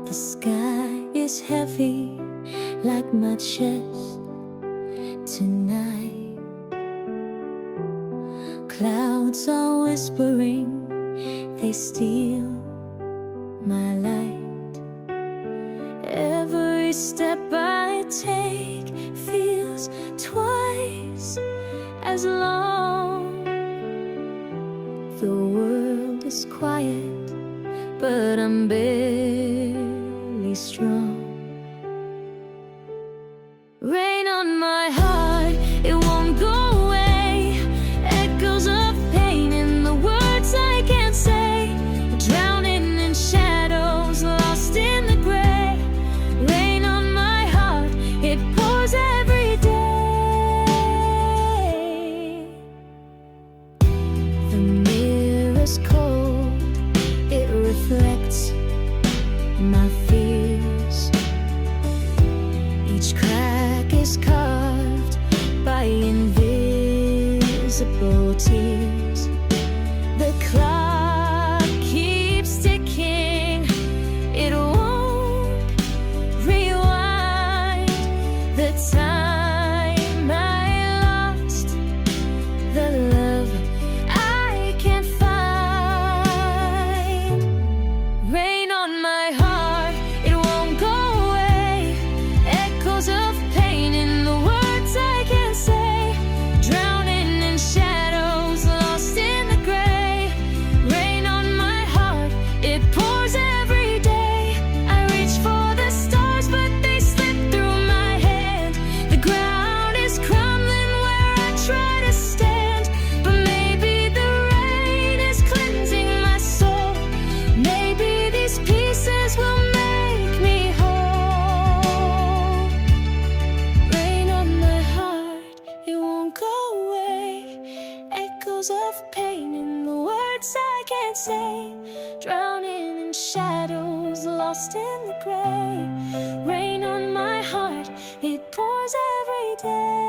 The sky is heavy like my chest tonight. Clouds are whispering, they steal my light. Every step I take feels twice as long. The world is quiet, but I'm barely strong. Rain on my heart, it won't go away. Echoes of pain in the words I can't say. Drowning in shadows, lost in the gray. Rain on my heart, it pours every day. The mirror's cold, it reflects my fears. Each crack is carved by invisible tears. The clock keeps ticking, it won't rewind. The time I lost, the love I can't find. Rain on my heart, it won't go away. Echoes of pain in the words I can't say. Drowning in shadows, lost in the gray. Rain on my heart, it pours every day. I reach for the stars, but they slip through my hand. The ground is crumbling where I try to stand. But maybe the rain is cleansing my soul. Maybe these pieces will make me whole. Rain on my heart, it won't go away. Echoes of pain in the words I can't say. Drowning in shadows, lost in the gray. Rain on my heart, it pours every day.